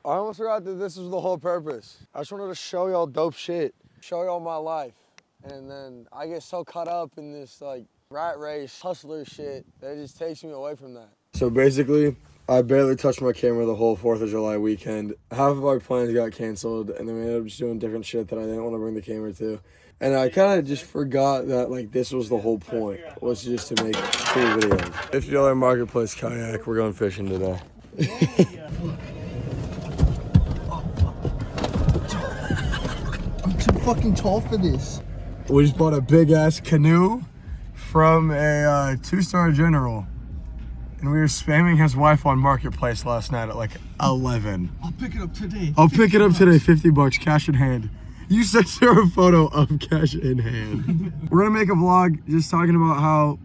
I almost forgot that this was the whole purpose. I just wanted to show y'all dope shit, show y'all my life. And then I get so caught up in this like rat race, hustler shit that it just takes me away from that. So basically, I barely touched my camera the whole 4th of July weekend. Half of our plans got canceled, and then we ended up just doing different shit that I didn't want to bring the camera to. And I kind of just forgot that like this was the whole point, was just to make cool videos. $50 marketplace kayak, we're going fishing today. I'm too fucking tall for this. We just bought a big ass canoe from a 2-star general. And we were spamming his wife on Marketplace last night at like 11. I'll pick it up today. I'll pick it up today, $50, cash in hand. You sent her a photo of cash in hand. We're gonna make a vlog just talking about how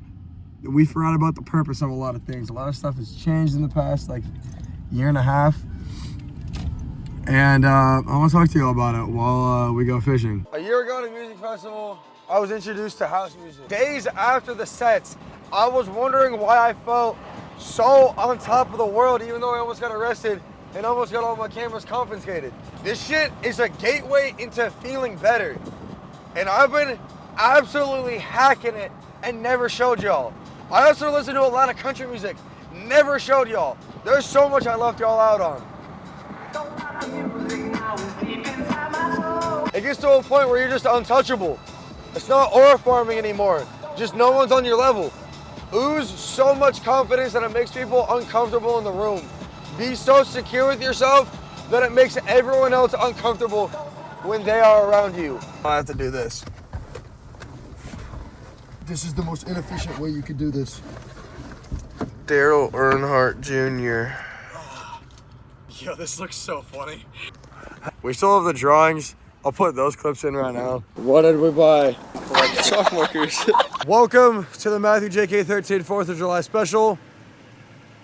we forgot about the purpose of a lot of things. A lot of stuff has changed in the past like year and a half. And I wanna talk to you all about it while we go fishing. A year ago at a music festival, I was introduced to house music. Days after the sets, I was wondering why I felt so on top of the world, even though I almost got arrested and almost got all my cameras confiscated. This shit is a gateway into feeling better. And I've been absolutely hacking it and never showed y'all. I also listen to a lot of country music, never showed y'all. There's so much I left y'all out on. It gets to a point where you're just untouchable. It's not aura farming anymore. Just no one's on your level. Ooze so much confidence that it makes people uncomfortable in the room. Be so secure with yourself that it makes everyone else uncomfortable when they are around you. I have to do this. This is the most inefficient way you could do this. Daryl Earnhardt Jr. Yo, this looks so funny. We still have the drawings. I'll put those clips in right now. What did we buy? Like chalk markers. Welcome to the Matthew JK13 4th of July special.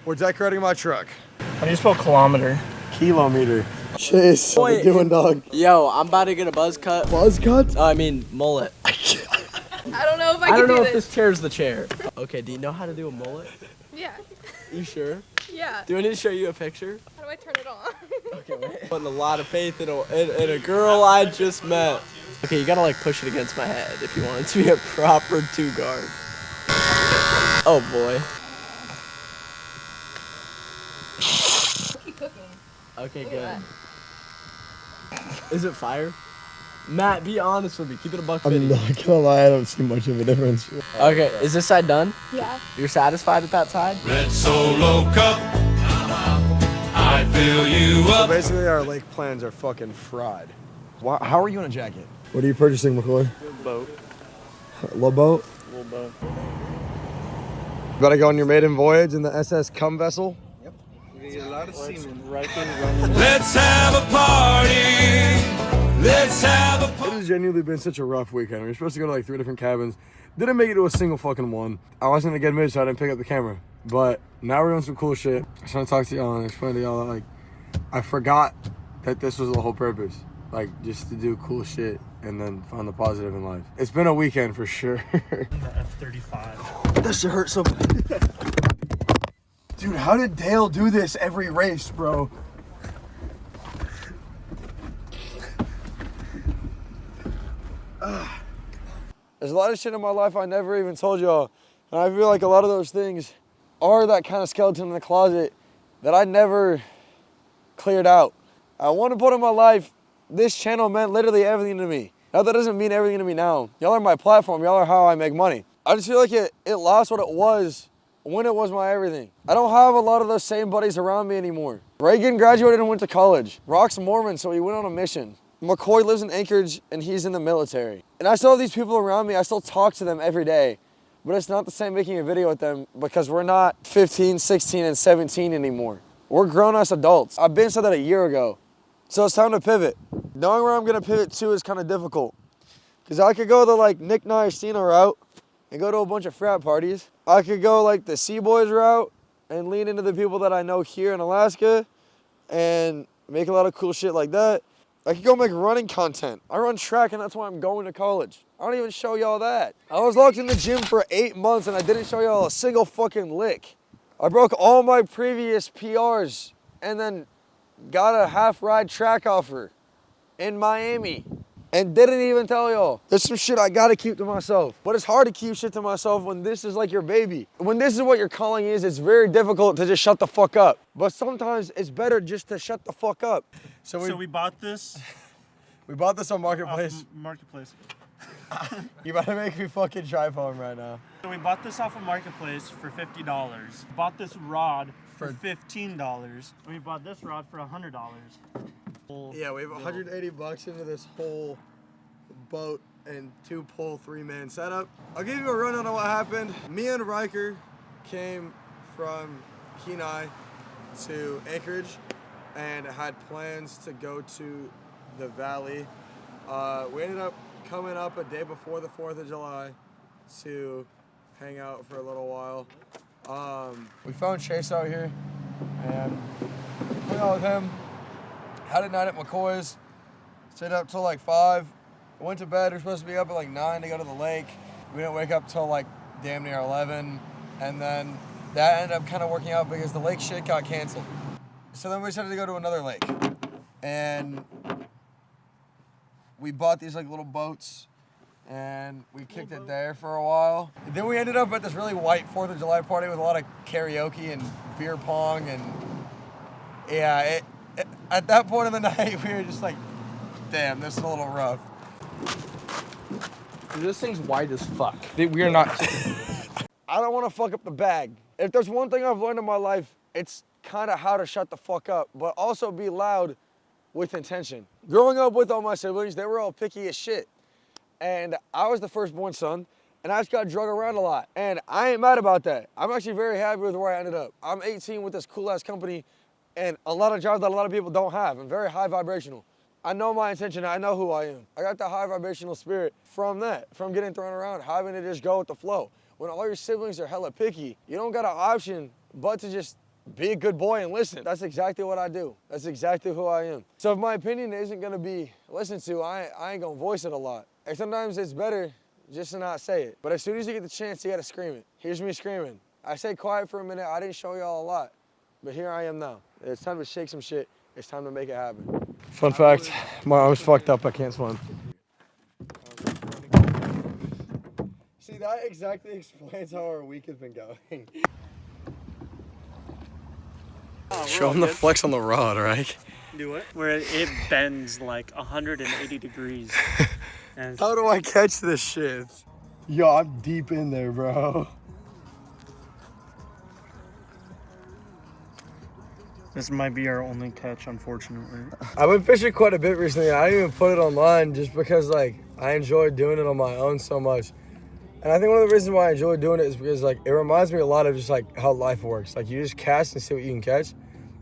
We're decorating my truck. How do you spell kilometer? Kilometer. Chase, what you doing, dog? Yo, I'm about to get a buzz cut. Buzz cut? I mean, mullet. I don't know if I can do this. I don't know if this chair's the chair. Okay, do you know how to do a mullet? Yeah. You sure? Yeah. Do I need to show you a picture? How do I turn it on? Okay, wait. Putting a lot of faith in a girl I just met. Okay, you gotta like push it against my head if you want it to be a proper 2-guard. Oh boy. Keep cooking. Okay, good. Is it fire? Matt, be honest with me. Keep it a $150. I'm not gonna lie, I don't see much of a difference. Okay, is this side done? Yeah. You're satisfied with that side? Red Solo Cup, I fill you So up. basically, our lake plans are fucking fried. How are you in a jacket? What are you purchasing, McCoy? Boat. A little boat? Little boat. You about to go on your maiden voyage in the SS Cum vessel? Yep. You're gonna get a lot of semen. Let's have a party. Let's have a It party. has genuinely been such a rough weekend. We were supposed to go to like 3 different cabins. Didn't make it to a single fucking one. I wasn't gonna get mid, so I didn't pick up the camera. But now we're doing some cool shit. I just want to talk to y'all and explain to y'all that like, I forgot that this was the whole purpose. Like, just to do cool shit and then find the positive in life. It's been a weekend for sure. The F-35. That shit hurts so bad. Dude, how did Dale do this every race, bro? There's a lot of shit in my life I never even told y'all. And I feel like a lot of those things are that kind of skeleton in the closet that I never cleared out. I want to put in my life, this channel meant literally everything to me. Now that doesn't mean everything to me now. Y'all are my platform, y'all are how I make money. I just feel like it lost what it was when it was my everything. I don't have a lot of those same buddies around me anymore. Reagan graduated and went to college. Rock's Mormon, so he went on a mission. McCoy lives in Anchorage and he's in the military. And I still have these people around me, I still talk to them every day. But it's not the same making a video with them because we're not 15, 16, and 17 anymore. We're grown-ass adults. I've been said that a year ago. So it's time to pivot. Knowing where I'm gonna pivot to is kind of difficult. Because I could go the like Nick Nyastina route and go to a bunch of frat parties. I could go like the Sea-Boys route and lean into the people that I know here in Alaska and make a lot of cool shit like that. I could go make running content. I run track and that's why I'm going to college. I don't even show y'all that. I was locked in the gym for 8 months and I didn't show y'all a single fucking lick. I broke all my previous PRs and then got a half-ride track offer in Miami and didn't even tell y'all. There's some shit I gotta keep to myself. But it's hard to keep shit to myself when this is like your baby. When this is what your calling is, it's very difficult to just shut the fuck up. But sometimes it's better just to shut the fuck up. So we bought this We bought this on Marketplace. Marketplace. You about to make me fucking drive home right now. So we bought this off of Marketplace for $50. Bought this rod for $15. We bought this rod for $100. Yeah, we have 180 bucks into this whole boat and 2-pole 3-man setup. I'll give you a rundown on what happened. Me and Riker came from Kenai to Anchorage and had plans to go to the valley. We ended up coming up a day before the 4th of July to hang out for a little while. We found Chase out here and hung out with him. Had a night at McCoy's, stayed up till like 5, went to bed. We were supposed to be up at like 9 to go to the lake. We didn't wake up till like damn near 11, and then that ended up kind of working out because the lake shit got canceled. So then we decided to go to another lake, and we bought these like little boats, and we kicked it there for a while. And then we ended up at this really white 4th of July party with a lot of karaoke and beer pong, and yeah, at that point in the night, we were just like, damn, this is a little rough. Dude, this thing's wide as fuck. We are not. I don't want to fuck up the bag. If there's one thing I've learned in my life, it's kind of how to shut the fuck up, but also be loud with intention. Growing up with all my siblings, they were all picky as shit. And I was the firstborn son, and I just got drug around a lot. And I ain't mad about that. I'm actually very happy with where I ended up. I'm 18 with this cool-ass company, and a lot of jobs that a lot of people don't have. I'm very high vibrational. I know my intention, I know who I am. I got the high vibrational spirit from that, from getting thrown around, having to just go with the flow. When all your siblings are hella picky, you don't got an option but to just be a good boy and listen. That's exactly what I do. That's exactly who I am. So if my opinion isn't gonna be listened to, I ain't gonna voice it a lot. And sometimes it's better just to not say it. But as soon as you get the chance, you gotta scream it. Here's me screaming. I stayed quiet for a minute, I didn't show y'all a lot, but here I am now. It's time to shake some shit. It's time to make it happen. Fun fact, my arm's fucked up, I can't swim. See, that exactly explains how our week has been going. Show him the flex on the rod, right? Do it? Where it bends like 180 degrees. And How do I catch this shit? Yo, I'm deep in there, bro. this might be our only catch, unfortunately. I've been fishing quite a bit recently. I didn't even put it online just because like I enjoy doing it on my own so much. And I think one of the reasons why I enjoy doing it is because like it reminds me a lot of just like how life works. Like you just cast and see what you can catch.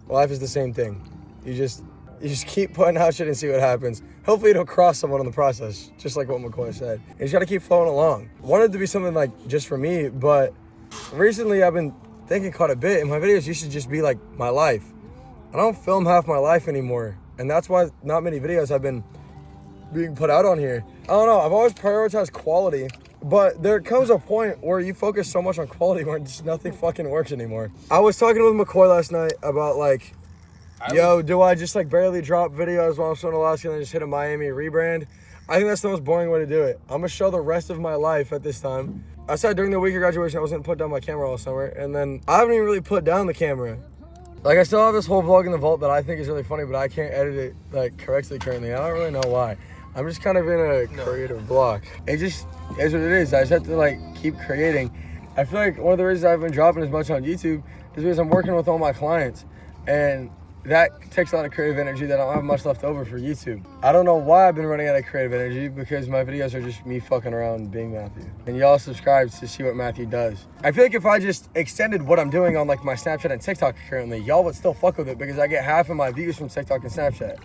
Life is the same thing. You just keep putting out shit and see what happens. Hopefully it'll cross someone in the process, just like what McCoy said. You just gotta keep flowing along. Wanted to be something like just for me, but recently I've been thinking quite a bit, and my videos used to just be like my life. I don't film half my life anymore, and that's why not many videos have been being put out on here. I don't know, I've always prioritized quality, but there comes a point where you focus so much on quality where just nothing fucking works anymore. I was talking with McCoy last night about like, yo, do I just like barely drop videos while I'm still in Alaska and then just hit a Miami rebrand? I think that's the most boring way to do it. I'm gonna show the rest of my life at this time. I said during the week of graduation I was gonna put down my camera all summer, and then I haven't even really put down the camera. Like I still have this whole vlog in the vault that I think is really funny, but I can't edit it like correctly currently. I don't really know why. I'm just kind of in a creative block. It just is what it is. I just have to like keep creating. I feel like one of the reasons I've been dropping as much on YouTube is because I'm working with all my clients, and that takes a lot of creative energy that I don't have much left over for YouTube. I don't know why I've been running out of creative energy, because my videos are just me fucking around being Matthew. And y'all subscribe to see what Matthew does. I feel like if I just extended what I'm doing on like my Snapchat and TikTok currently, y'all would still fuck with it because I get half of my views from TikTok and Snapchat.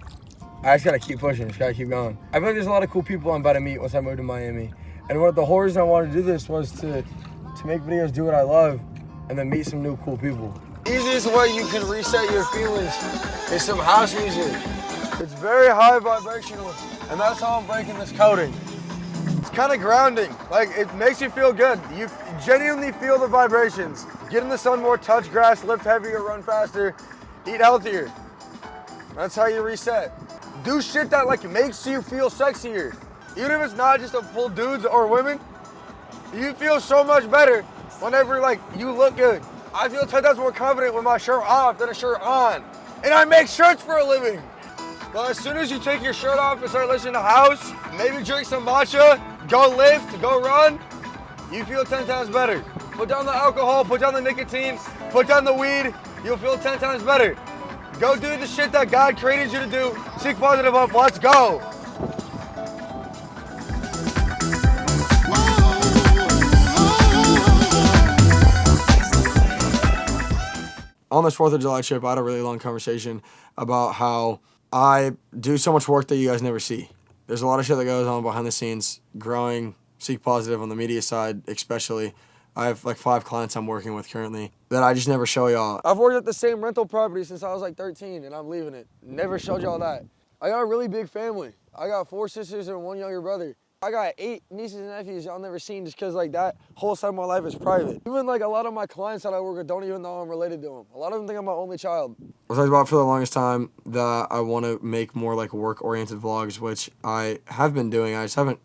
I just gotta keep pushing, just gotta keep going. I feel like there's a lot of cool people I'm about to meet once I move to Miami. And the whole reason I wanted to do this was to make videos, do what I love, and then meet some new cool people. Easiest way you can reset your feelings is some house music. It's very high vibrational, and that's how I'm breaking this coating. It's kind of grounding. Like, it makes you feel good. You genuinely feel the vibrations. Get in the sun more, touch grass, lift heavier, run faster, eat healthier. That's how you reset. Do shit that like makes you feel sexier. Even if it's not just to pull dudes or women, you feel so much better whenever like you look good. I feel 10 times more confident with my shirt off than a shirt on. And I make shirts for a living. But as soon as you take your shirt off and start listening to house, maybe drink some matcha, go lift, go run, you feel 10 times better. Put down the alcohol, put down the nicotine, put down the weed, you'll feel 10 times better. Go do the shit that God created you to do. Seek positive up, let's go. On this 4th of July trip, I had a really long conversation about how I do so much work that you guys never see. There's a lot of shit that goes on behind the scenes, growing Seek Positive on the media side especially. I have like 5 clients I'm working with currently that I just never show y'all. I've worked at the same rental property since I was like 13 and I'm leaving it. Never showed y'all that. I got a really big family. I got 4 sisters and 1 younger brother. I got 8 nieces and nephews y'all never seen just because like that whole side of my life is private. Even like a lot of my clients that I work with don't even know I'm related to them. A lot of them think I'm my only child. I talked about for the longest time that I want to make more like work-oriented vlogs, which I have been doing. I just haven't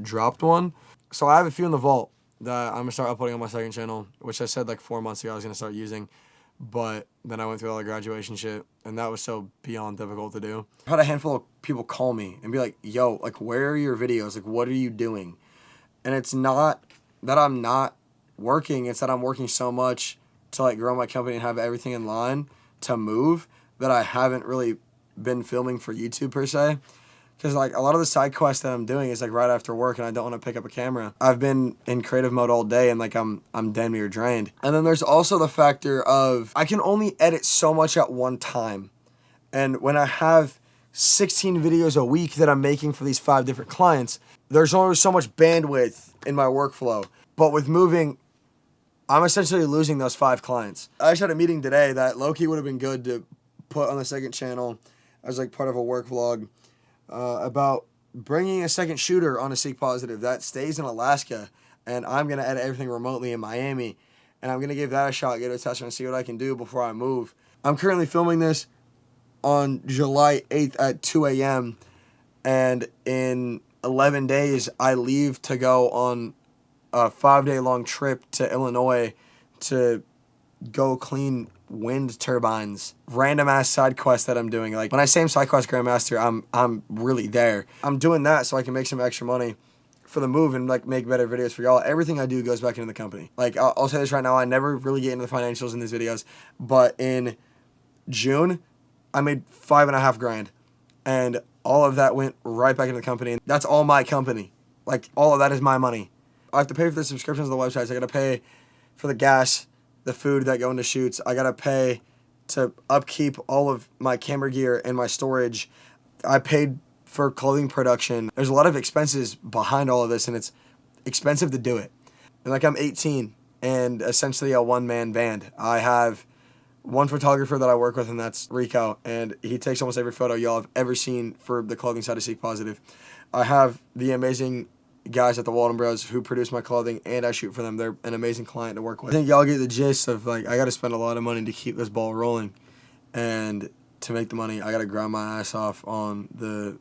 dropped one. So I have a few in the vault that I'm going to start uploading on my second channel, which I said like 4 months ago I was going to start using. But then I went through all the graduation shit, and that was so beyond difficult to do. I had a handful of people call me and be like, yo, like, where are your videos? Like, what are you doing? And it's not that I'm not working. It's that I'm working so much to, like, grow my company and have everything in line to move that I haven't really been filming for YouTube, per se. Because, like, a lot of the side quests that I'm doing is, like, right after work, and I don't want to pick up a camera. I've been in creative mode all day, and, like, I'm damn near drained. And then there's also the factor of I can only edit so much at one time. And when I have 16 videos a week that I'm making for these 5 different clients, there's only so much bandwidth in my workflow. But with moving, I'm essentially losing those 5 clients. I just had a meeting today that low-key would have been good to put on the second channel as, like, part of a work vlog. About bringing a second shooter on a Seek Positive that stays in Alaska, and I'm going to edit everything remotely in Miami, and I'm going to give that a shot, get a test and see what I can do before I move. I'm currently filming this on July 8th at 2 a.m., and in 11 days, I leave to go on a 5-day-long trip to Illinois to go clean wind turbines. Random ass side quest that I'm doing. Like when I say I'm side quest grandmaster, I'm really there. I'm doing that so I can make some extra money for the move and like make better videos for y'all. Everything I do goes back into the company. Like I'll say this right now, I never really get into the financials in these videos, but in June I made $5.5 grand, and all of that went right back into the company. And that's all my company. Like all of that is my money. I have to pay for the subscriptions to the websites. I gotta pay for the gas, the food that go into shoots. I gotta pay to upkeep all of my camera gear and my storage. I paid for clothing production. There's a lot of expenses behind all of this, and it's expensive to do it. And like I'm 18 and essentially a one-man band. I have one photographer that I work with, and that's Rico, and he takes almost every photo y'all have ever seen for the clothing side of Seek Positive. I have the amazing guys at the Walden Bros who produce my clothing, and I shoot for them. They're an amazing client to work with. I think y'all get the gist of like I got to spend a lot of money to keep this ball rolling, and to make the money I got to grind my ass off on the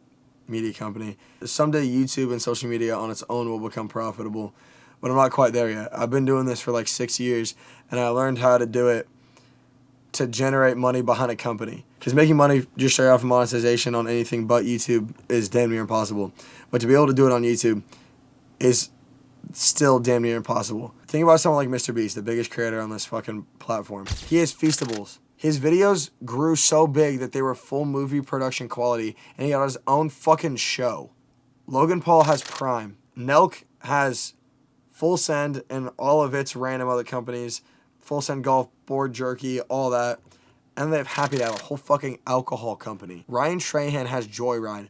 media company. Someday YouTube and social media on its own will become profitable, but I'm not quite there yet. I've been doing this for like 6 years, and I learned how to do it to generate money behind a company. Because making money just straight off of monetization on anything but YouTube is damn near impossible. But to be able to do it on YouTube is still damn near impossible. Think about someone like Mr. Beast, the biggest creator on this fucking platform. He has Feastables. His videos grew so big that they were full movie production quality, and he got his own fucking show. Logan Paul has Prime. Nelk has Full Send and all of its random other companies. Full Send Golf, Board Jerky, all that. And they have Happy to have a whole fucking alcohol company. Ryan Trahan has Joyride.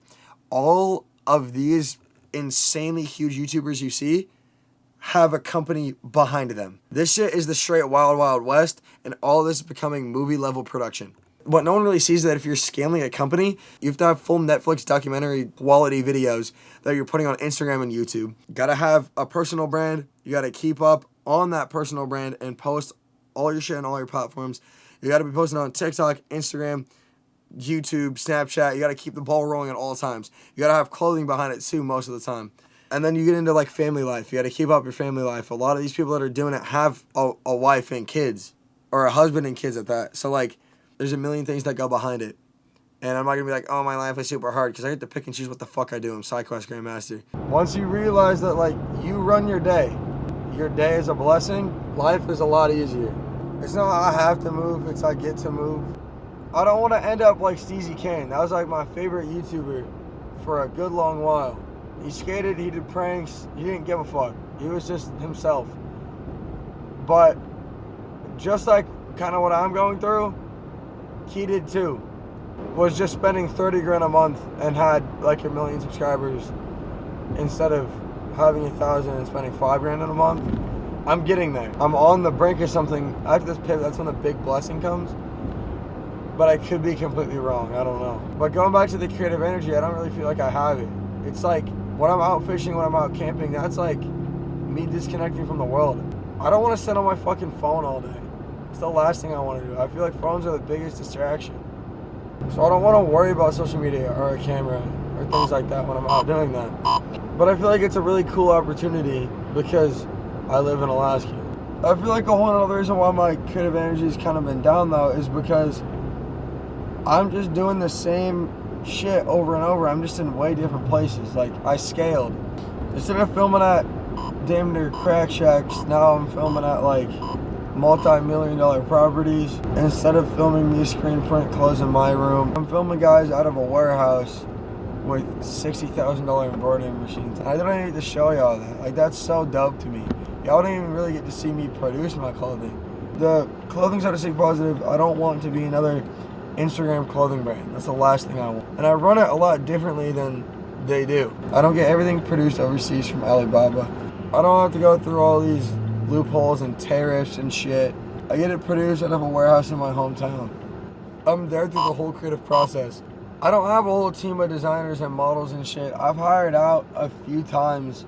All of these insanely huge YouTubers you see have a company behind them. This shit is the straight wild, wild west, and all of this is becoming movie level production. What no one really sees is that if you're scaling a company, you have to have full Netflix documentary quality videos that you're putting on Instagram and YouTube. You gotta have a personal brand. You gotta keep up on that personal brand and post all your shit on all your platforms. You gotta be posting on TikTok, Instagram, YouTube, Snapchat. You got to keep the ball rolling at all times. You got to have clothing behind it too most of the time. And then you get into like family life. You got to keep up your family life. A lot of these people that are doing it have a wife and kids, or a husband and kids at that. So like, there's a million things that go behind it. And I'm not gonna be like, oh, my life is super hard, because I get to pick and choose what the fuck I do. I'm SideQuest Grandmaster. Once you realize that like you run your day is a blessing, life is a lot easier. It's not I have to move, it's I get to move. I don't want to end up like Steezy Kane. That was like my favorite YouTuber for a good long while. He skated, he did pranks, he didn't give a fuck. He was just himself. But just like kind of what I'm going through, he did too. Was just spending 30 grand a month and had like 1 million subscribers instead of having 1,000 and spending 5 grand in a month. I'm getting there. I'm on the brink of something. After this pivot, that's when the big blessing comes. But I could be completely wrong. I don't know. But going back to the creative energy, I don't really feel like I have it. It's like when I'm out fishing, when I'm out camping, that's like me disconnecting from the world. I don't want to sit on my fucking phone all day. It's the last thing I want to do. I feel like phones are the biggest distraction. So I don't want to worry about social media or a camera or things like that when I'm out doing that. But I feel like it's a really cool opportunity because I live in Alaska. I feel like a whole other reason why my creative energy has kind of been down though is because I'm just doing the same shit over and over. I'm just in way different places. Like I scaled. Instead of filming at damn near crack shacks, now I'm filming at like multi-million-dollar properties. Instead of filming me screen print clothes in my room, I'm filming guys out of a warehouse with $60,000 embroidery machines. And I don't even need to show y'all that. Like that's so dope to me. Y'all don't even really get to see me produce my clothing. The clothing side of Seek Positive, I don't want to be another Instagram clothing brand. That's the last thing I want. And I run it a lot differently than they do. I don't get everything produced overseas from Alibaba. I don't have to go through all these loopholes and tariffs and shit. I get it produced out of a warehouse in my hometown. I'm there through the whole creative process. I don't have a whole team of designers and models and shit. I've hired out a few times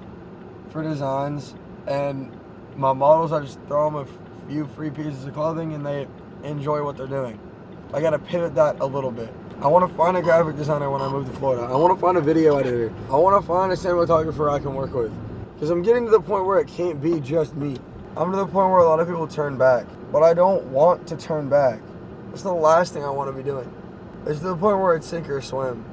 for designs, and my models, I just throw them a few free pieces of clothing and they enjoy what they're doing. I gotta pivot that a little bit. I want to find a graphic designer when I move to Florida. I want to find a video editor. I want to find a cinematographer I can work with. Because I'm getting to the point where it can't be just me. I'm to the point where a lot of people turn back. But I don't want to turn back. It's the last thing I want to be doing. It's to the point where it's sink or swim.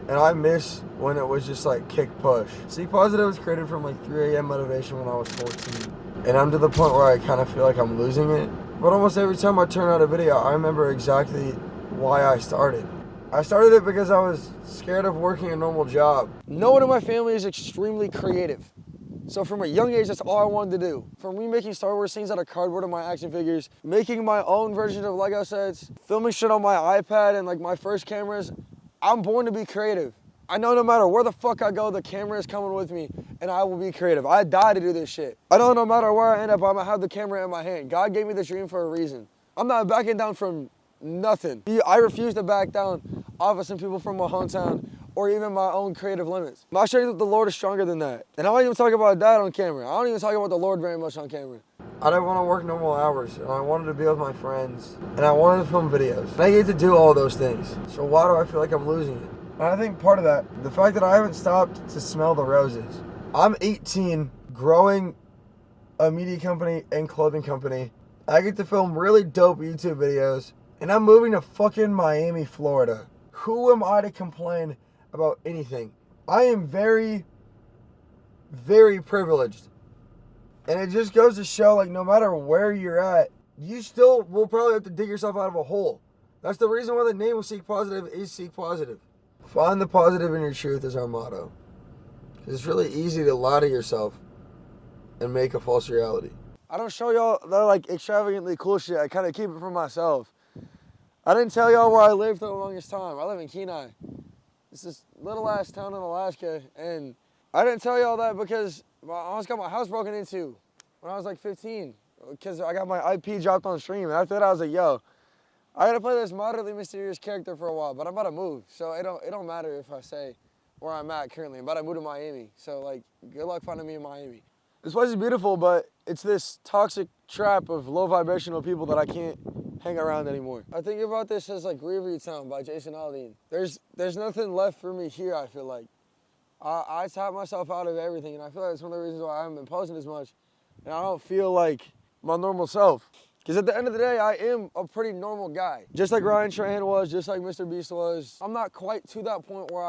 And I miss when it was just like kick push. Seek Positive was created from like 3 a.m. motivation when I was 14. And I'm to the point where I kind of feel like I'm losing it. But almost every time I turn out a video, I remember exactly why I started. I started it because I was scared of working a normal job. No one in my family is extremely creative. So from a young age, that's all I wanted to do. From me making Star Wars scenes out of cardboard and my action figures, making my own version of Lego sets, filming shit on my iPad and like my first cameras, I'm born to be creative. I know no matter where the fuck I go, the camera is coming with me and I will be creative. I die to do this shit. I know no matter where I end up, I'm gonna have the camera in my hand. God gave me this dream for a reason. I'm not backing down from nothing. I refuse to back down off of some people from my hometown or even my own creative limits. My strength with the Lord is stronger than that. And I don't even talk about that on camera. I don't even talk about the Lord very much on camera. I didn't want to work normal hours, and I wanted to be with my friends, and I wanted to film videos. And I get to do all those things. So why do I feel like I'm losing it? And I think part of that, the fact that I haven't stopped to smell the roses. I'm 18, growing a media company and clothing company. I get to film really dope YouTube videos, and I'm moving to fucking Miami, Florida. Who am I to complain about anything? I am very, very privileged. And it just goes to show, like, no matter where you're at, you still will probably have to dig yourself out of a hole. That's the reason why the name of Seek Positive is Seek Positive. Find the positive in your truth is our motto. It's really easy to lie to yourself and make a false reality. I don't show y'all the like extravagantly cool shit. I kind of keep it for myself. I didn't tell y'all where I lived for the longest time. I live in Kenai. It's this little ass town in Alaska, and I didn't tell y'all that because I almost got my house broken into when I was like 15 because I got my IP dropped on stream. And after that, I was like, yo, I gotta play this moderately mysterious character for a while, but I'm about to move, so it don't matter if I say where I'm at currently. I'm about to move to Miami, so like, good luck finding me in Miami. This place is beautiful, but it's this toxic trap of low vibrational people that I can't hang around anymore. I think about this as like Reverie Town by Jason Aldean. There's nothing left for me here, I feel like. I tap myself out of everything, and I feel like that's one of the reasons why I haven't been posting as much, and I don't feel like my normal self. Because at the end of the day, I am a pretty normal guy. Just like Ryan Trahan was, just like Mr. Beast was. I'm not quite to that point where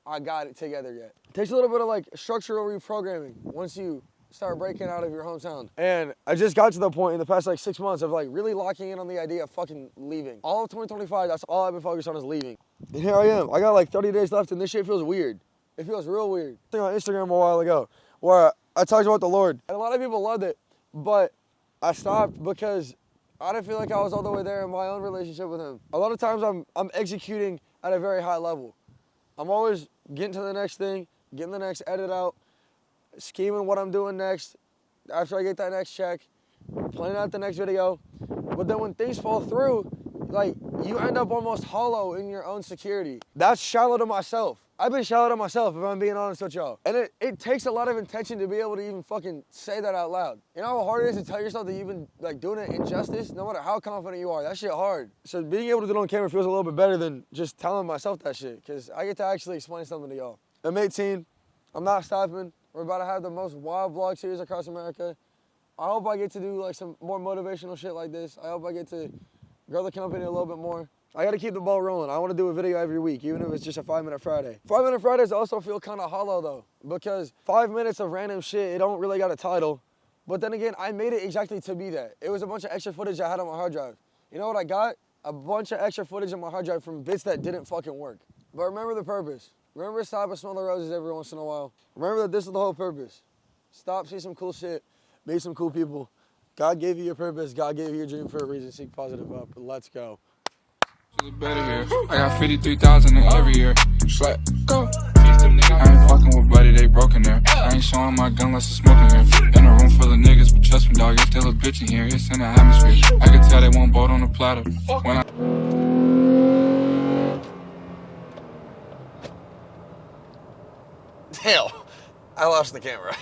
I got it together yet. It takes a little bit of like structural reprogramming once you start breaking out of your hometown. And I just got to the point in the past like 6 months of like really locking in on the idea of fucking leaving. All of 2025, that's all I've been focused on is leaving. And here I am. I got like 30 days left and this shit feels weird. It feels real weird. I think on Instagram a while ago where I talked about the Lord. And a lot of people loved it, but I stopped because I didn't feel like I was all the way there in my own relationship with him. A lot of times I'm executing at a very high level. I'm always getting to the next thing, getting the next edit out, scheming what I'm doing next after I get that next check, planning out the next video. But then when things fall through, like you end up almost hollow in your own security. That's shallow to myself. I've been shallow to myself, if I'm being honest with y'all. And it takes a lot of intention to be able to even fucking say that out loud. You know how hard it is to tell yourself that you've been like doing it injustice, no matter how confident you are. That shit hard. So being able to do it on camera feels a little bit better than just telling myself that shit, because I get to actually explain something to y'all. I'm 18, I'm not stopping. We're about to have the most wild vlog series across America. I hope I get to do like some more motivational shit like this. I hope I get to grow the company a little bit more. I gotta keep the ball rolling. I wanna do a video every week, even if it's just a 5-minute Friday. 5-minute Fridays also feel kinda hollow though, because 5 minutes of random shit, it don't really got a title. But then again, I made it exactly to be that. It was a bunch of extra footage I had on my hard drive. You know what I got? A bunch of extra footage on my hard drive from bits that didn't fucking work. But remember the purpose. Remember to stop and smell the roses every once in a while. Remember that this is the whole purpose. Stop, see some cool shit, meet some cool people. God gave you your purpose, God gave you your dream for a reason. Seek positive up, let's go. Better here. I got 53,000 in every year. Just let go. I ain't fucking with buddy, they broken there. I ain't showing my gun unless it's smoking here. In a room full of niggas, but trust me, dog, it's still a bitch in here. It's in the atmosphere. I can tell they want boat on the platter. When I Hell, I lost the camera.